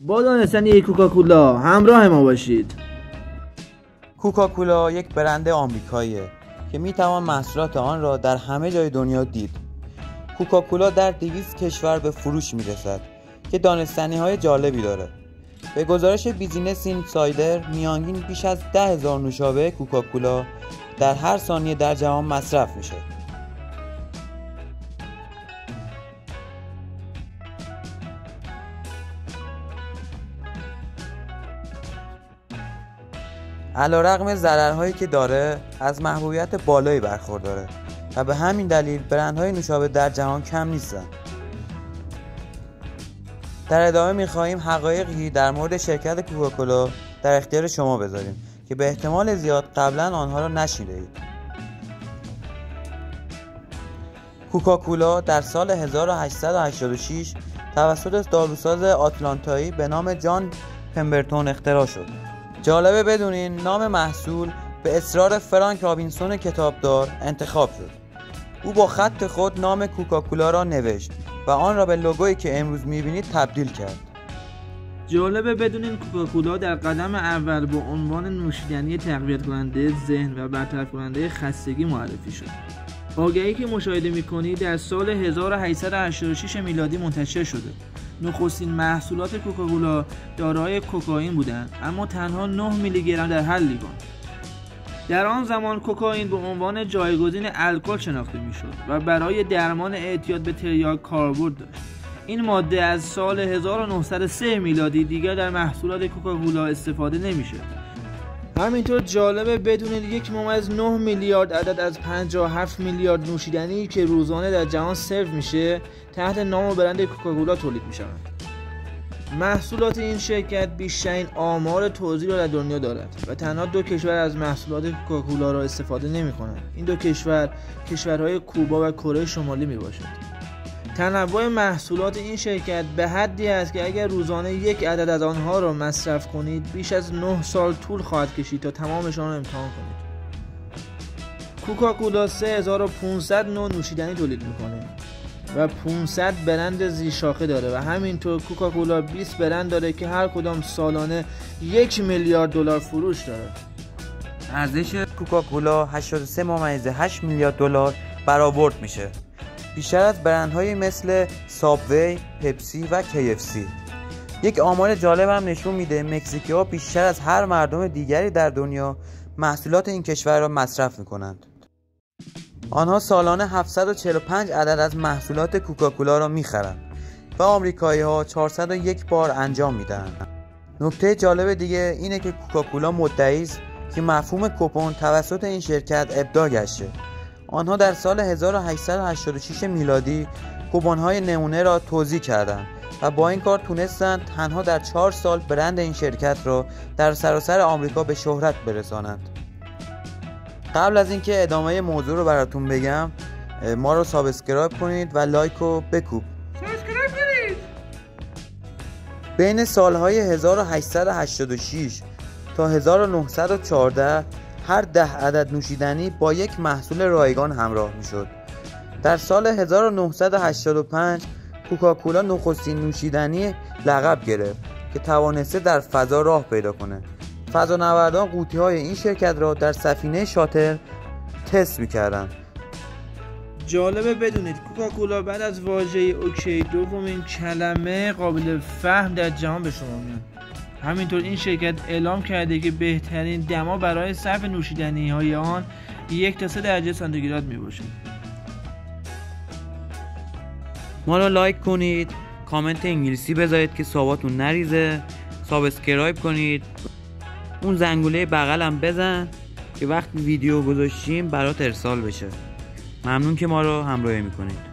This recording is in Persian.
با دانستن یک کوکاکولا همراه ما باشید. کوکاکولا یک برند آمریکاییه که میتوان محصولات آن را در همه جای دنیا دید. کوکاکولا در 200 کشور به فروش میرسد که دانستنی‌های جالبی داره. به گزارش بیزینس اینسایدر میانگین بیش از 10,000 نوشابه کوکاکولا در هر ثانیه در جهان مصرف میشه. علیرغم ضررهایی که داره، از محبوبیت بالایی برخورداره و به همین دلیل برندهای نوشابه در جهان کم نیستن. در ادامه می‌خواهیم حقایقی در مورد شرکت کوکاکولا در اختیار شما بذاریم که به احتمال زیاد قبلا آنها را نشنیدید. کوکاکولا در سال 1886 توسط داروساز آتلانتایی به نام جان پمبرتون اختراع شد. جالبه بدونین نام محصول به اصرار فرانک رابینسون کتابدار انتخاب شد. او با خط خود نام کوکاکولا را نوشت و آن را به لوگویی که امروز می‌بینید تبدیل کرد. جالبه بدونین کوکاکولا در قدم اول با عنوان نوشیدنی تقویت کننده ذهن و برطرف کننده خستگی معرفی شد. آگهی که مشاهده می‌کنید در سال 1886 میلادی منتشر شده. نخستین محصولات کوکاکولا دارای کوکائین بودند، اما تنها 9 میلی گرم در هر لیوان. در آن زمان کوکائین به عنوان جایگزین الکل شناخته میشد و برای درمان اعتیاد به تریاک کاربرد داشت. این ماده از سال 1903 میلادی دیگر در محصولات کوکاکولا استفاده نمیشه. همینطور جالبه بدونید 1.9 میلیارد عدد از 57 میلیارد نوشیدنی که روزانه در جهان سرو میشه تحت نام و برند کوکاکولا تولید میشوند. محصولات این شرکت بیشترین آمار توزیع را در دنیا دارد و تنها 2 کشور از محصولات کوکاکولا را استفاده نمی‌کنند. این 2 کشور کشورهای کوبا و کره شمالی میباشد. تنوع محصولات این شرکت به حدی است که اگر روزانه 1 عدد از آنها را مصرف کنید بیش از 9 سال طول خواهد کشید تا تمامشان را امتحان کنید. کوکاکولا 3500 نوع نوشیدنی تولید میکنه و 500 برند زیرشاخه داره و همینطور کوکاکولا 20 برند داره که هر کدام سالانه 1 میلیارد دلار فروش داره. ارزش کوکاکولا 83.8 میلیارد دلار برآورد میشه. بیشتر از برندهایی مثل سابوی، پپسی و KFC. یک آمار جالب هم نشون میده مکزیکی‌ها بیشتر از هر مردم دیگری در دنیا محصولات این کشور را مصرف میکنند. آنها سالانه 745 عدد از محصولات کوکاکولا را میخرند و آمریکایی‌ها 401 بار انجام میدهند. نکته جالب دیگه اینه که کوکاکولا مدعی است که مفهوم کوپن توسط این شرکت ابداع گشته. آنها در سال 1886 میلادی کوپن‌های نمونه را توزیع کردند و با این کار تونستند تنها در 4 سال برند این شرکت را در سراسر آمریکا به شهرت برسانند. قبل از اینکه ادامه موضوع رو براتون بگم، ما رو سابسکرایب کنید و لایک رو بکوب. سابسکرایب کنید. بین سالهای 1886 تا 1914 هر 10 عدد نوشیدنی با یک محصول رایگان همراه میشد. در سال 1985 کوکاکولا نخستین نوشیدنی لقب گرفت که توانسته در فضا راه پیدا کنه. فضانوردان قوطی‌های این شرکت را در سفینه شاتل تست می‌کردند. جالبه بدونید کوکاکولا بعد از واژه اوکی دومین کلمه قابل فهم در جهان به شما میاد. همینطور این شرکت اعلام کرده که بهترین دما برای صرف نوشیدنی‌های آن 1 تا 3 درجه سانتیگراد میباشه. ما رو لایک کنید، کامنت انگلیسی بذارید که صحبتون نریزه، سابسکرایب کنید، اون زنگوله بغلم بزن که وقتی ویدیو گذاشتیم برات ارسال بشه. ممنون که ما رو همراهی میکنید.